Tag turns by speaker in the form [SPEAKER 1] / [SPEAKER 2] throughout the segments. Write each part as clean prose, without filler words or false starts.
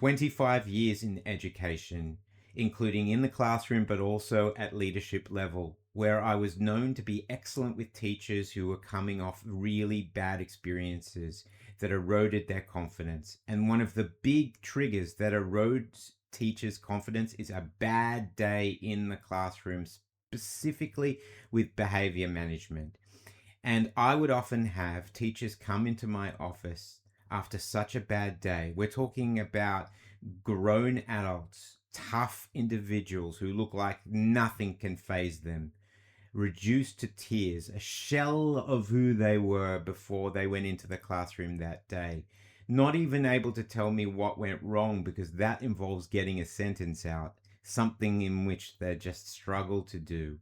[SPEAKER 1] 25 years in education, including in the classroom, but also at leadership level, where I was known to be excellent with teachers who were coming off really bad experiences that eroded their confidence. And one of the big triggers that erodes teachers' confidence is a bad day in the classroom, specifically with behavior management. And I would often have teachers come into my office after such a bad day. We're talking about grown adults, tough individuals who look like nothing can faze them, reduced to tears, a shell of who they were before they went into the classroom that day. Not even able to tell me what went wrong, because that involves getting a sentence out, something in which they just struggle to do.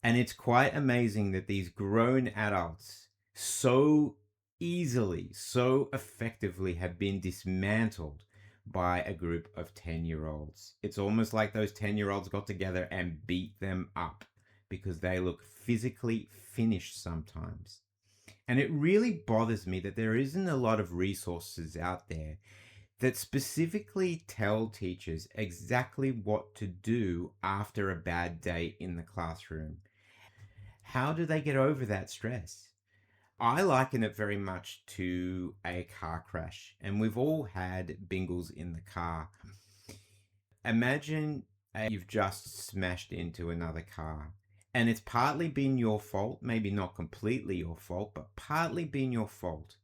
[SPEAKER 1] And it's quite amazing that these grown adults so easily, so effectively have been dismantled by a group of 10-year-olds. It's almost like those 10-year-olds got together and beat them up because they look physically finished sometimes. And it really bothers me that there isn't a lot of resources out there that specifically tell teachers exactly what to do after a bad day in the classroom. How do they get over that stress? I liken it very much to a car crash, and we've all had bingles in the car. Imagine you've just smashed into another car, and it's partly been your fault, maybe not completely your fault, but partly been your fault.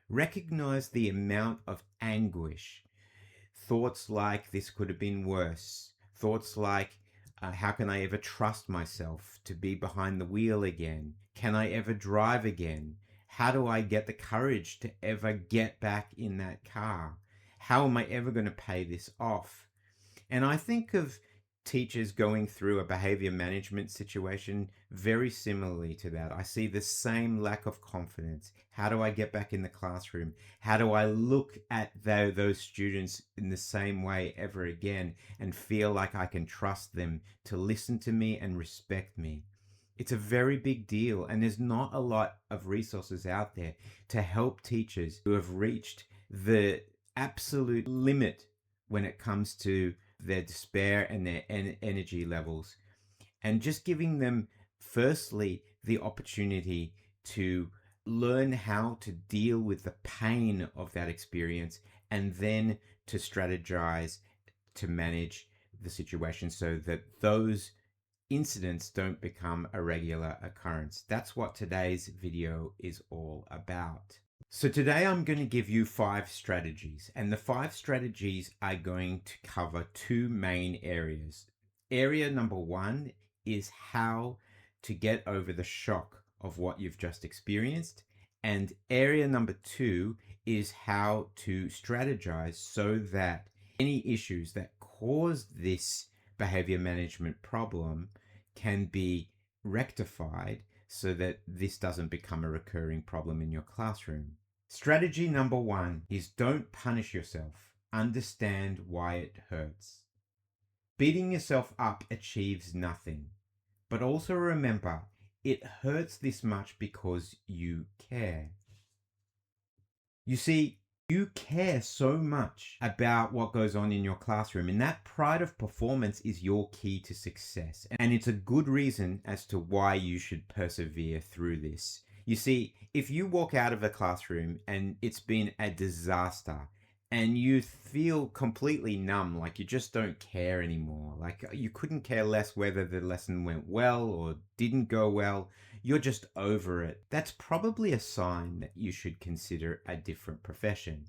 [SPEAKER 1] Recognize the amount of anguish. Thoughts like, this could have been worse. Thoughts like, how can I ever trust myself to be behind the wheel again? Can I ever drive again? How do I get the courage to ever get back in that car? How am I ever going to pay this off? And I think of teachers going through a behavior management situation very similarly to that. I see the same lack of confidence. How do I get back in the classroom? How do I look at those students in the same way ever again and feel like I can trust them to listen to me and respect me? It's a very big deal, and there's not a lot of resources out there to help teachers who have reached the absolute limit when it comes to their despair and their energy levels, and just giving them firstly the opportunity to learn how to deal with the pain of that experience, and then to strategize to manage the situation so that those incidents don't become a regular occurrence. That's what today's video is all about. So today I'm going to give you 5 strategies, and the 5 strategies are going to cover 2 main areas. Area number 1 is how to get over the shock of what you've just experienced, and area number 2 is how to strategize so that any issues that cause this behavior management problem can be rectified so that this doesn't become a recurring problem in your classroom. Strategy number 1 is don't punish yourself. Understand why it hurts. Beating yourself up achieves nothing. But also remember, it hurts this much because you care. You see, you care so much about what goes on in your classroom, and that pride of performance is your key to success. And it's a good reason as to why you should persevere through this. You see, if you walk out of a classroom and it's been a disaster and you feel completely numb, like you just don't care anymore, like you couldn't care less whether the lesson went well or didn't go well, you're just over it, that's probably a sign that you should consider a different profession.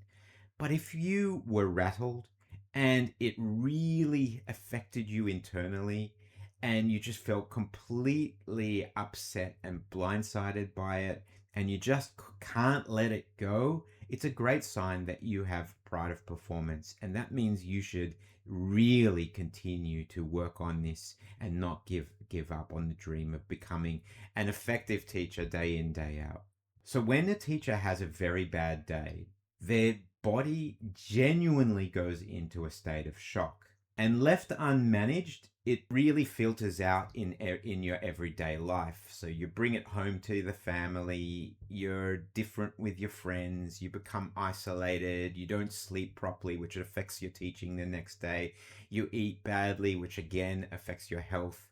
[SPEAKER 1] But if you were rattled and it really affected you internally, and you just felt completely upset and blindsided by it, and you just can't let it go, it's a great sign that you have pride of performance. And that means you should really continue to work on this and not give up on the dream of becoming an effective teacher day in, day out. So when a teacher has a very bad day, their body genuinely goes into a state of shock. And left unmanaged, it really filters out in your everyday life. So you bring it home to the family, you're different with your friends, you become isolated, you don't sleep properly, which affects your teaching the next day, you eat badly, which again affects your health.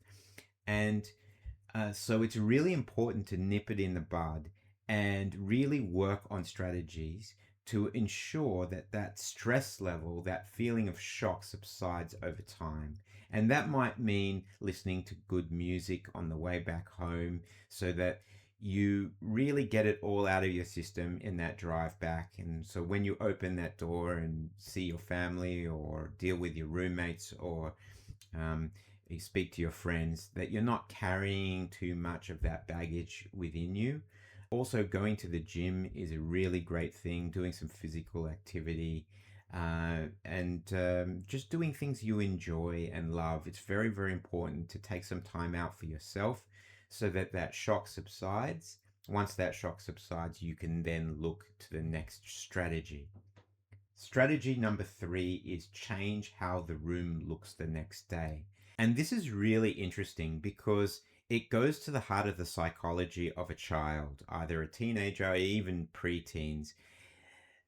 [SPEAKER 1] And so it's really important to nip it in the bud and really work on strategies to ensure that that stress level, that feeling of shock subsides over time. And that might mean listening to good music on the way back home so that you really get it all out of your system in that drive back. And so when you open that door and see your family or deal with your roommates or um, you speak to your friends, that you're not carrying too much of that baggage within you. Also, going to the gym is a really great thing, doing some physical activity, and just doing things you enjoy and love. It's very, very important to take some time out for yourself so that that shock subsides. Once that shock subsides, you can then look to the next strategy. Strategy number 3 is change how the room looks the next day. And this is really interesting because it goes to the heart of the psychology of a child, either a teenager or even preteens.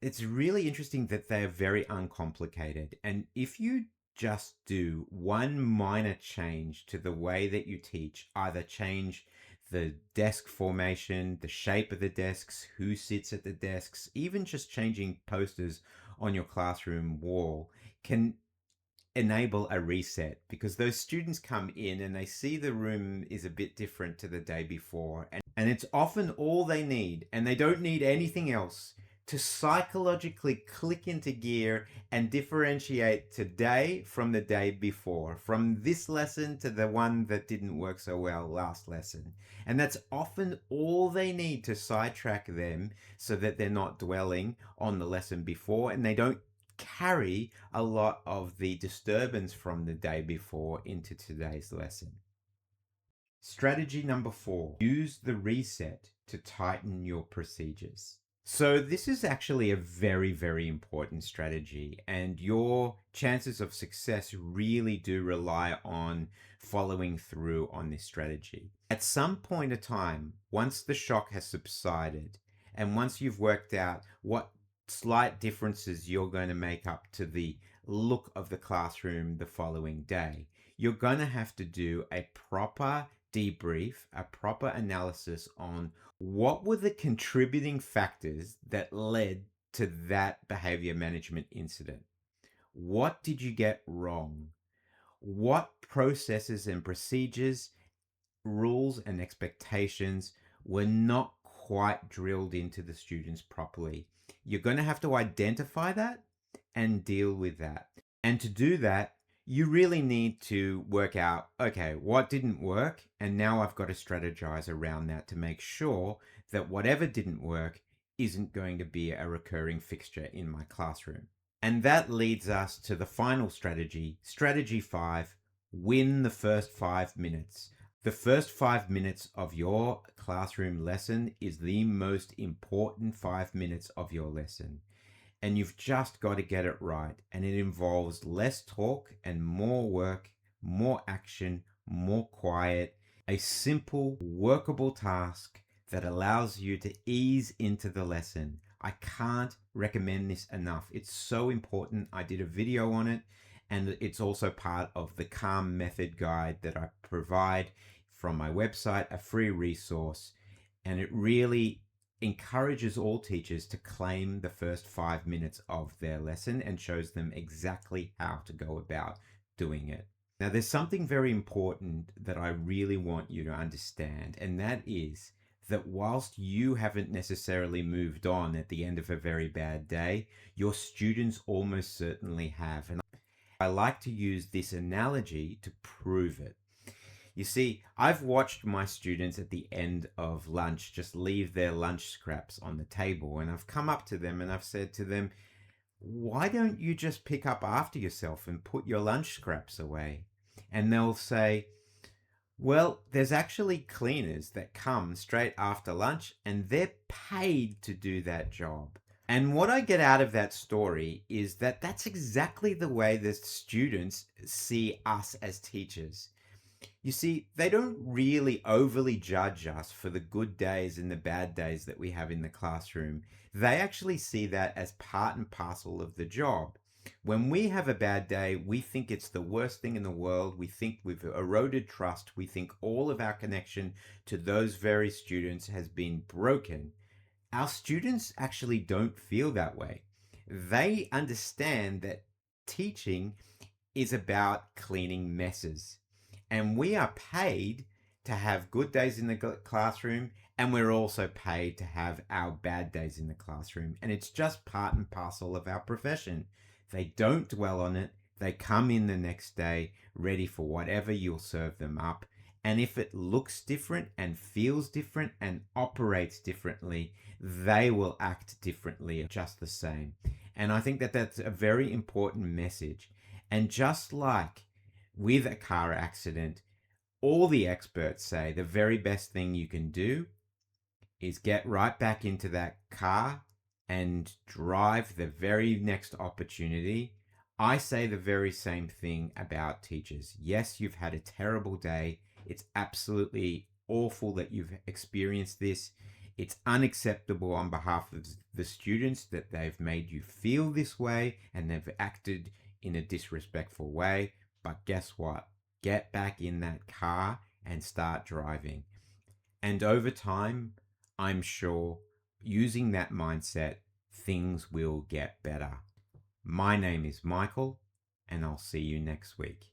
[SPEAKER 1] It's really interesting that they're very uncomplicated. And if you just do one minor change to the way that you teach, either change the desk formation, the shape of the desks, who sits at the desks, even just changing posters on your classroom wall, can enable a reset, because those students come in and they see the room is a bit different to the day before, and it's often all they need, and they don't need anything else to psychologically click into gear and differentiate today from the day before, from this lesson to the one that didn't work so well last lesson. And that's often all they need to sidetrack them so that they're not dwelling on the lesson before and they don't carry a lot of the disturbance from the day before into today's lesson. Strategy number 4, use the reset to tighten your procedures. So this is actually a very, very important strategy, and your chances of success really do rely on following through on this strategy. At some point of time, once the shock has subsided, and once you've worked out what slight differences you're going to make up to the look of the classroom the following day, you're going to have to do a proper debrief, a proper analysis on what were the contributing factors that led to that behavior management incident. What did you get wrong? What processes and procedures, rules and expectations were not quite drilled into the students properly? You're going to have to identify that and deal with that. And to do that, you really need to work out, okay, what didn't work? And now I've got to strategize around that to make sure that whatever didn't work isn't going to be a recurring fixture in my classroom. And that leads us to the final strategy, strategy 5, win the first 5 minutes. The first 5 minutes of your classroom lesson is the most important 5 minutes of your lesson. And you've just got to get it right. And it involves less talk and more work, more action, more quiet, a simple, workable task that allows you to ease into the lesson. I can't recommend this enough. It's so important. I did a video on it, and it's also part of the Calm Method guide that I provide from my website, a free resource. And it really encourages all teachers to claim the first 5 minutes of their lesson and shows them exactly how to go about doing it. Now, there's something very important that I really want you to understand, and that is that whilst you haven't necessarily moved on at the end of a very bad day, your students almost certainly have. And I like to use this analogy to prove it. You see, I've watched my students at the end of lunch just leave their lunch scraps on the table, and I've come up to them and I've said to them, why don't you just pick up after yourself and put your lunch scraps away? And they'll say, well, there's actually cleaners that come straight after lunch and they're paid to do that job. And what I get out of that story is that that's exactly the way the students see us as teachers. You see, they don't really overly judge us for the good days and the bad days that we have in the classroom. They actually see that as part and parcel of the job. When we have a bad day, we think it's the worst thing in the world. We think we've eroded trust. We think all of our connection to those very students has been broken. Our students actually don't feel that way. They understand that teaching is about cleaning messes. And we are paid to have good days in the classroom, and we're also paid to have our bad days in the classroom. And it's just part and parcel of our profession. They don't dwell on it. They come in the next day ready for whatever you'll serve them up. And if it looks different and feels different and operates differently, they will act differently just the same. And I think that that's a very important message. And just like with a car accident, all the experts say the very best thing you can do is get right back into that car and drive the very next opportunity. I say the very same thing about teachers. Yes, you've had a terrible day. It's absolutely awful that you've experienced this. It's unacceptable on behalf of the students that they've made you feel this way and they've acted in a disrespectful way. But guess what? Get back in that car and start driving. And over time, I'm sure using that mindset, things will get better. My name is Michael, and I'll see you next week.